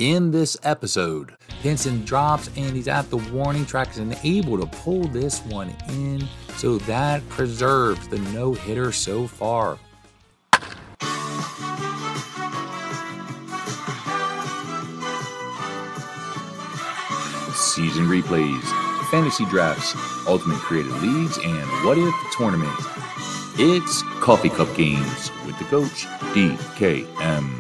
In this episode, Pinson drops and he's at the warning track and able to pull this one in, so that preserves the no-hitter so far. Season replays, fantasy drafts, ultimate creative leagues, and what if tournament. It's Coffee Cup Games with the coach, DKM.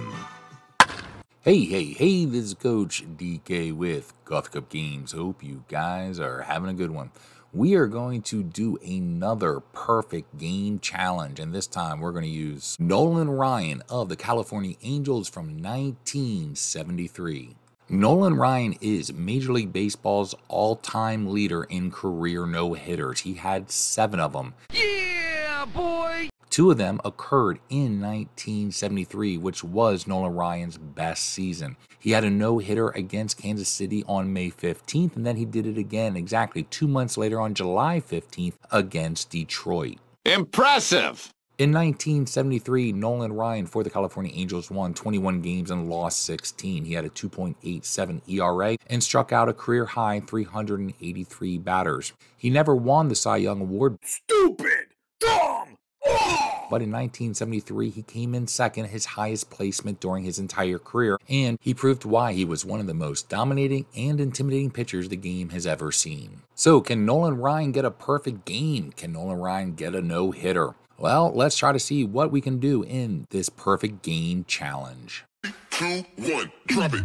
Hey, this is Coach DK with Coffee Cup Games. Hope you guys are having a good one. We are going to do another perfect game challenge, and this time we're going to use Nolan Ryan of the California Angels from 1973. Nolan Ryan is Major League Baseball's all-time leader in career no-hitters. He had 7 of them. Yeah, boy! 2 of them occurred in 1973, which was Nolan Ryan's best season. He had a no-hitter against Kansas City on May 15th, and then he did it again exactly 2 months later on July 15th against Detroit. Impressive! In 1973, Nolan Ryan for the California Angels won 21 games and lost 16. He had a 2.87 ERA and struck out a career-high 383 batters. He never won the Cy Young Award. Stupid! Dumb! But in 1973, he came in second, his highest placement during his entire career, and he proved why he was one of the most dominating and intimidating pitchers the game has ever seen. So, can Nolan Ryan get a perfect game? Can Nolan Ryan get a no-hitter? Well, let's try to see what we can do in this perfect game challenge. 3, 2, 1, drop it!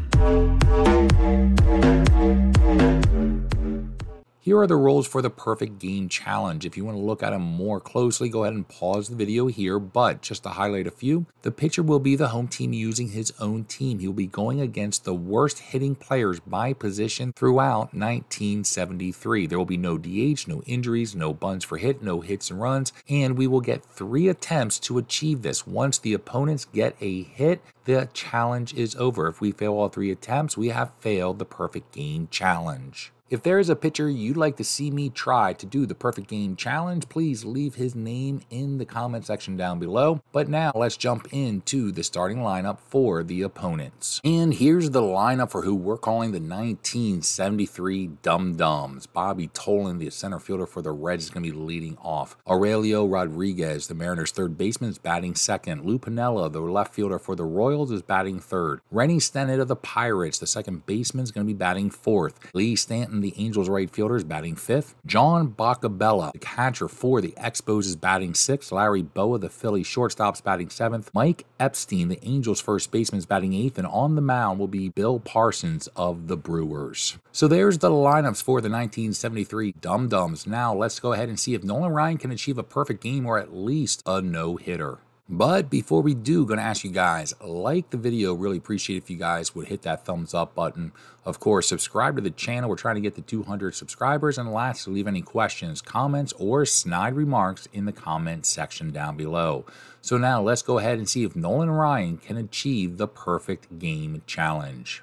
Here are the rules for the perfect game challenge. If you want to look at them more closely, go ahead and pause the video here, but just to highlight a few, the pitcher will be the home team using his own team. He will be going against the worst hitting players by position throughout 1973. There will be no DH, no injuries, no bunts for hit, no hits and runs, and we will get 3 attempts to achieve this. Once the opponents get a hit, the challenge is over. If we fail all 3 attempts, we have failed the perfect game challenge. If there is a pitcher you'd like to see me try to do the perfect game challenge, please leave his name in the comment section down below. But now let's jump into the starting lineup for the opponents. And here's the lineup for who we're calling the 1973 Dum Dums. Bobby Tolan, the center fielder for the Reds, is going to be leading off. Aurelio Rodriguez, the Mariners' third baseman, is batting second. Lou Piniella, the left fielder for the Royals, is batting third. Rennie Stennett of the Pirates, the second baseman, is going to be batting fourth. Lee Stanton, the Angels' right fielder, is batting 5th. John Bacabella, the catcher for the Expos, is batting 6th. Larry Boa, the Philly shortstop, is batting 7th. Mike Epstein, the Angels' first baseman, is batting 8th. And on the mound will be Bill Parsons of the Brewers. So there's the lineups for the 1973 Dum Dums. Now let's go ahead and see if Nolan Ryan can achieve a perfect game or at least a no-hitter. But before we do, going to ask you guys, like the video. Really appreciate if you guys would hit that thumbs up button. Of course, subscribe to the channel. We're trying to get to 200 subscribers. And lastly, leave any questions, comments, or snide remarks in the comment section down below. So now let's go ahead and see if Nolan Ryan can achieve the perfect game challenge.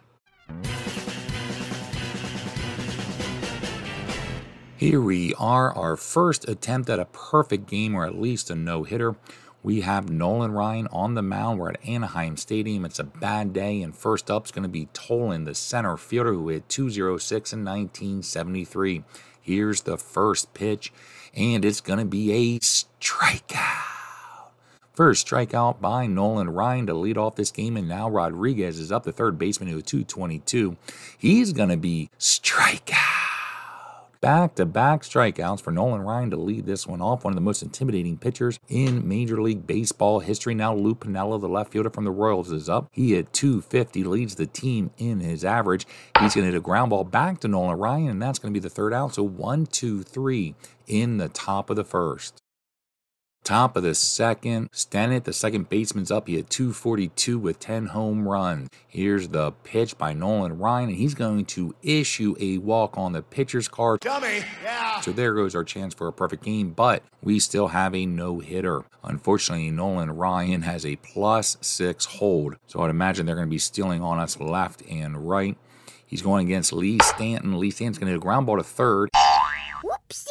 Here we are, our first attempt at a perfect game or at least a no-hitter. We have Nolan Ryan on the mound. We're at Anaheim Stadium. It's a bad day, and first up is going to be Tolan, the center fielder who hit .206 in 1973. Here's the first pitch, and it's going to be a strikeout. First strikeout by Nolan Ryan to lead off this game, and now Rodriguez is up, the third baseman, who hit .222. He's going to be strikeout. Back-to-back strikeouts for Nolan Ryan to lead this one off. One of the most intimidating pitchers in Major League Baseball history. Now Lou Piniella, the left fielder from the Royals, is up. He hit .250, leads the team in his average. He's going to hit a ground ball back to Nolan Ryan, and that's going to be the third out. So 1, 2, 3 in the top of the first. Top of the second, Stennett, the second baseman's up. He had .242 with 10 home runs. Here's the pitch by Nolan Ryan, and he's going to issue a walk on the pitcher's card. Dummy! Yeah! So there goes our chance for a perfect game, but we still have a no-hitter. Unfortunately, Nolan Ryan has a +6 hold, so I'd imagine they're going to be stealing on us left and right. He's going against Lee Stanton. Lee Stanton's going to hit a ground ball to third. Whoopsies!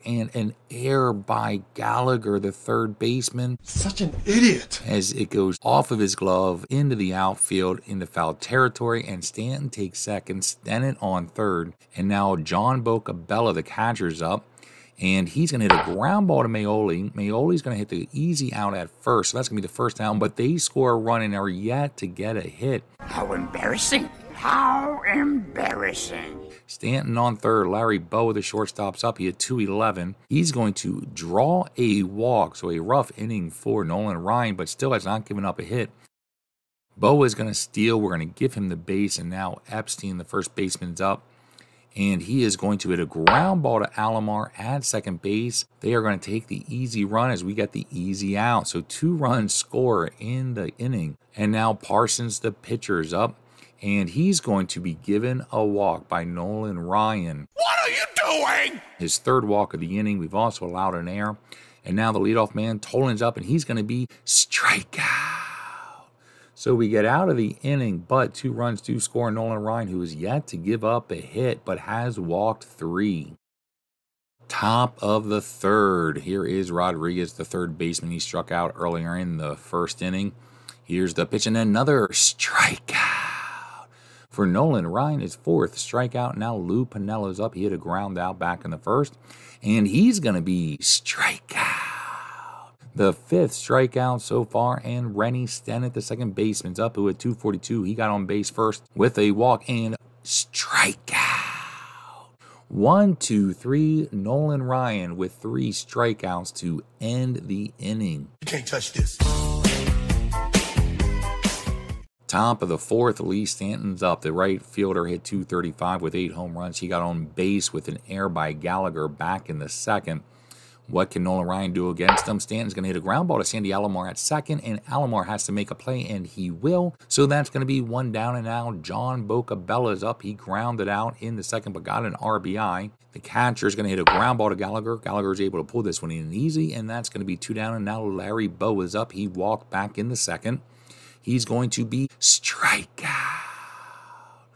And an error by Gallagher, the third baseman. Such an idiot. As it goes off of his glove into the outfield into foul territory, and Stanton takes second, Stennett on third, and now John Bocabella, the catcher's up, and he's going to hit a ground ball to Maioli. Maioli's going to hit the easy out at first, so that's going to be the first down, but they score a run and are yet to get a hit. How embarrassing. How embarrassing. Stanton on third, Larry Bowa, the shortstop's up. He had 2-11. He's going to draw a walk, so a rough inning for Nolan Ryan, but still has not given up a hit. Bowa is going to steal. We're going to give him the base, and now Epstein, the first baseman's up. And he is going to hit a ground ball to Alomar at second base. They are going to take the easy run as we get the easy out. So 2 runs score in the inning. And now Parsons, the pitcher, is up. And he's going to be given a walk by Nolan Ryan. What are you doing? His third walk of the inning. We've also allowed an error. And now the leadoff man, Tolan's up, and he's going to be strikeout. So we get out of the inning, but 2 runs do score. Nolan Ryan, who is yet to give up a hit, but has walked 3. Top of the third. Here is Rodriguez, the third baseman. He struck out earlier in the first inning. Here's the pitch, and another strikeout. For Nolan Ryan, his 4th strikeout. Now Lou Pinella's up. He hit a ground out back in the first, and he's going to be strikeout. The 5th strikeout so far, and Rennie Stennett, the second baseman's up, who had 242. He got on base first with a walk and strikeout. 1, 2, 3. Nolan Ryan with 3 strikeouts to end the inning. You can't touch this. Top of the 4th, Lee Stanton's up. The right fielder hit 235 with 8 home runs. He got on base with an error by Gallagher back in the second. What can Nolan Ryan do against him? Stanton's going to hit a ground ball to Sandy Alomar at second, and Alomar has to make a play, and he will. So that's going to be 1 down, and now John Bocabella's up. He grounded out in the second, but got an RBI. The catcher is going to hit a ground ball to Gallagher. Gallagher is able to pull this one in easy, and that's going to be 2 down, and now Larry Bowa is up. He walked back in the second. He's going to be strikeout.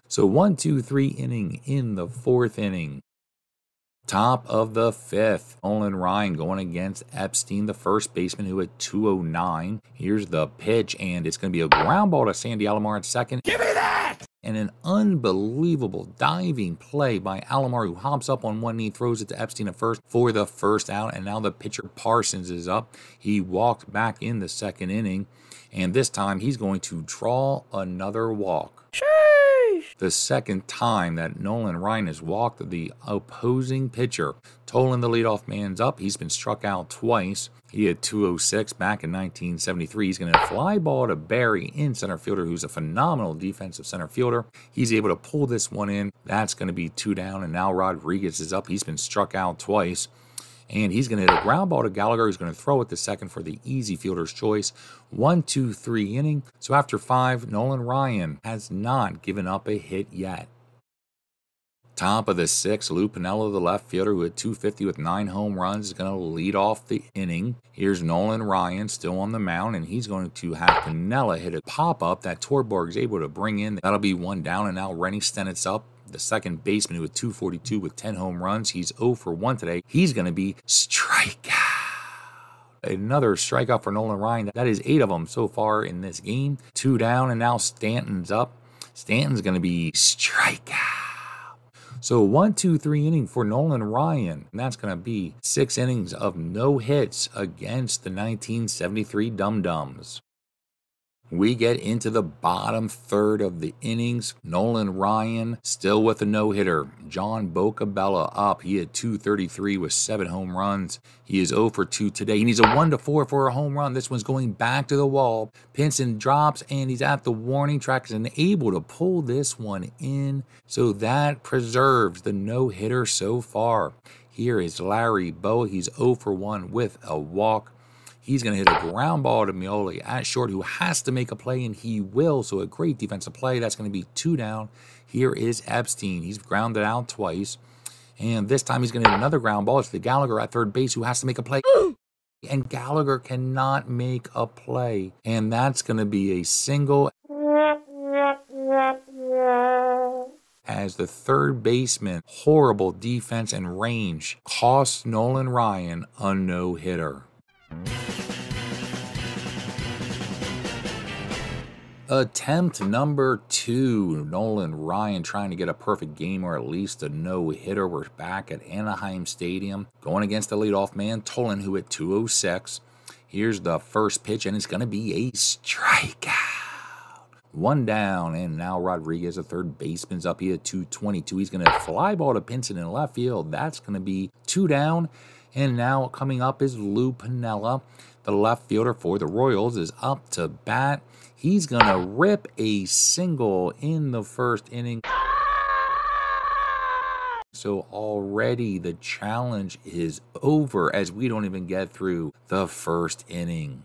So 1, 2, 3 inning in the 4th inning. Top of the 5th, Nolan Ryan going against Epstein, the first baseman, who had 209. Here's the pitch, and it's going to be a ground ball to Sandy Alomar at second. Give me that! And an unbelievable diving play by Alomar, who hops up on one knee, throws it to Epstein at first for the first out. And now the pitcher Parsons is up. He walked back in the second inning, and this time he's going to draw another walk. The second time that Nolan Ryan has walked the opposing pitcher. Tolan, the leadoff man's up. He's been struck out twice. He had 206 back in 1973. He's going to fly ball to Barry in center fielder, who's a phenomenal defensive center fielder. He's able to pull this one in. That's going to be 2 down, and now Rodriguez is up. He's been struck out twice. And he's going to hit a ground ball to Gallagher, who's going to throw it to second for the easy fielder's choice. 1, 2, 3 inning. So after 5, Nolan Ryan has not given up a hit yet. Top of the 6th, Lou Piniella, the left fielder, who had 250 with 9 home runs, is going to lead off the inning. Here's Nolan Ryan still on the mound, and he's going to have Piniella hit a pop-up that Torborg is able to bring in. That'll be 1 down, and now Rennie Stennett's up. The second baseman, who had 242 with 10 home runs. He's 0 for 1 today. He's going to be strikeout. Another strikeout for Nolan Ryan. That is 8 of them so far in this game. 2 down, and now Stanton's up. Stanton's going to be strikeout. So 1, 2, 3 inning for Nolan Ryan. And that's going to be 6 innings of no hits against the 1973 Dum Dums. We get into the bottom third of the innings. Nolan Ryan still with a no-hitter. John Bocabella up. He had 233 with 7 home runs. He is 0 for 2 today. He needs a 1-4 for a home run. This one's going back to the wall. Pinson drops, and he's at the warning track and able to pull this one in. So that preserves the no-hitter so far. Here is Larry Bowa. He's 0 for 1 with a walk. He's going to hit a ground ball to Maioli at short, who has to make a play, and he will. So a great defensive play. That's going to be 2 down. Here is Epstein. He's grounded out twice. And this time he's going to hit another ground ball. It's the Gallagher at third base, who has to make a play. And Gallagher cannot make a play. And that's going to be a single. As as the third baseman, horrible defense and range, costs Nolan Ryan a no-hitter. Attempt number 2, Nolan Ryan trying to get a perfect game or at least a no-hitter. We're back at Anaheim Stadium, going against the leadoff man, Nolan, who hit 206. Here's the first pitch, and it's going to be a strikeout. 1 down, and now Rodriguez, the third baseman's up. He hit 222. He's going to fly ball to Pinson in left field. That's going to be 2 down, and now coming up is Lou Piniella, the left fielder for the Royals, is up to bat. He's going to rip a single in the first inning. So already the challenge is over as we don't even get through the first inning.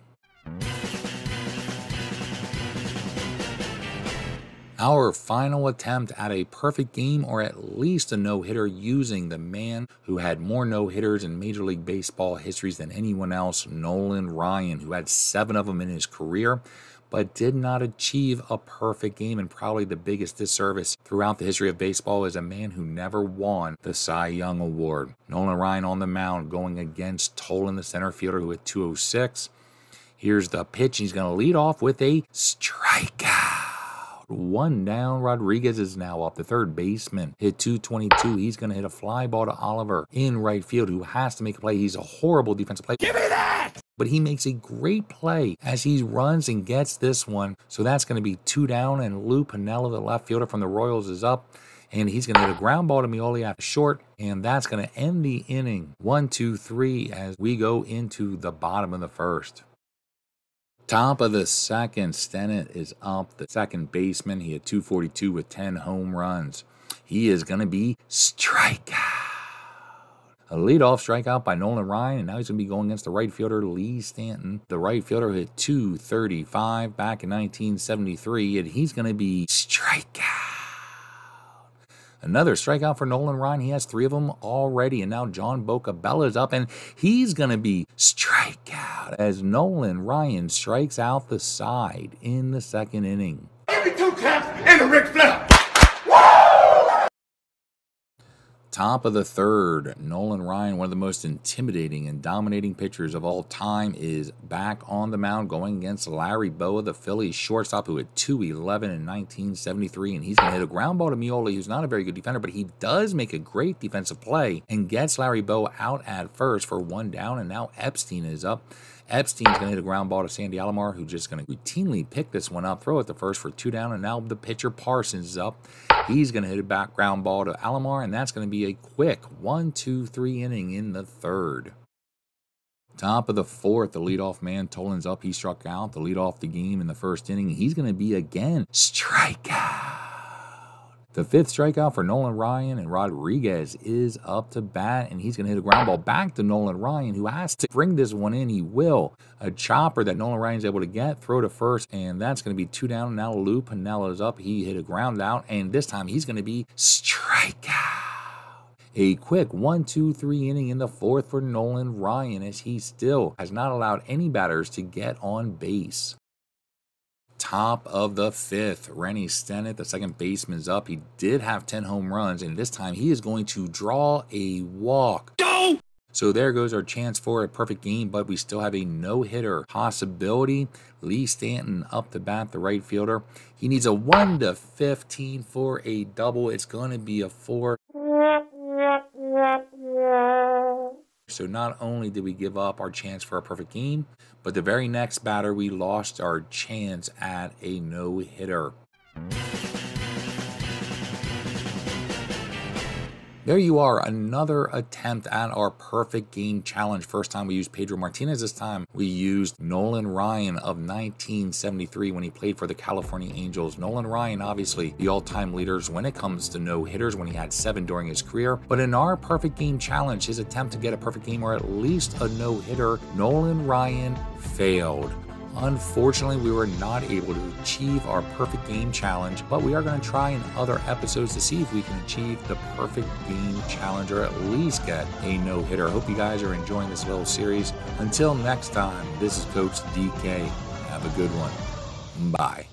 Our final attempt at a perfect game or at least a no-hitter using the man who had more no-hitters in Major League Baseball histories than anyone else, Nolan Ryan, who had 7 of them in his career, but did not achieve a perfect game, and probably the biggest disservice throughout the history of baseball is a man who never won the Cy Young Award. Nolan Ryan on the mound going against Nolan, the center fielder, who hit 206. Here's the pitch. He's going to lead off with a strikeout. 1 down. Rodriguez is now up. The third baseman hit 222. He's going to hit a fly ball to Oliver in right field, who has to make a play. He's a horrible defensive player. Give me that! But he makes a great play as he runs and gets this one. So that's going to be 2 down, and Lou Piniella, the left fielder from the Royals, is up. And he's going to hit a ground ball to Mioli after short, and that's going to end the inning. 1, 2, 3 as we go into the bottom of the first. Top of the second, Stennett is up, the second baseman. He had 242 with 10 home runs. He is going to be strikeout. A leadoff strikeout by Nolan Ryan, and now he's going to be going against the right fielder, Lee Stanton. The right fielder hit 235 back in 1973, and he's going to be strikeout. Another strikeout for Nolan Ryan. He has 3 of them already, and now John Bocabella's up, and he's going to be strikeout as Nolan Ryan strikes out the side in the second inning. Give me 2 taps and a Ric Flair! Top of the third, Nolan Ryan, one of the most intimidating and dominating pitchers of all time, is back on the mound going against Larry Bowa, the Phillies shortstop, who hit 211 in 1973, and he's going to hit a ground ball to Mioli, who's not a very good defender, but he does make a great defensive play and gets Larry Bowa out at first for 1 down, and now Epstein is up. Epstein's going to hit a ground ball to Sandy Alomar, who's just going to routinely pick this one up, throw it to first for 2 down, and now the pitcher Parsons is up. He's going to hit a back ground ball to Alomar, and that's going to be a quick 1, 2, 3 inning in the third. Top of the fourth, the leadoff man, Nolan's up. He struck out to lead off the game in the first inning. He's going to be again strikeout. The 5th strikeout for Nolan Ryan, and Rodriguez is up to bat, and he's going to hit a ground ball back to Nolan Ryan, who has to bring this one in. He will. A chopper that Nolan Ryan's able to get, throw to first, and that's going to be 2 down. And now Lou Piniella's up. He hit a ground out, and this time he's going to be strikeout. A quick 1, 2, 3 inning in the fourth for Nolan Ryan, as he still has not allowed any batters to get on base. Top of the 5th, Rennie Stennett, the second baseman's up. He did have 10 home runs, and this time he is going to draw a walk. Go! So there goes our chance for a perfect game, but we still have a no-hitter possibility. Lee Stanton up to bat, the right fielder. He needs a 1 to 15 for a double. It's going to be a 4. So not only did we give up our chance for a perfect game, but the very next batter, we lost our chance at a no-hitter. There you are, another attempt at our perfect game challenge. First time we used Pedro Martinez. This time we used Nolan Ryan of 1973 when he played for the California Angels. Nolan Ryan, obviously the all-time leaders when it comes to no-hitters, when he had 7 during his career. But in our perfect game challenge, his attempt to get a perfect game or at least a no-hitter, Nolan Ryan failed. Unfortunately, we were not able to achieve our perfect game challenge, but we are going to try in other episodes to see if we can achieve the perfect game challenge or at least get a no-hitter. I hope you guys are enjoying this little series. Until next time, this is Coach DK. Have a good one. Bye.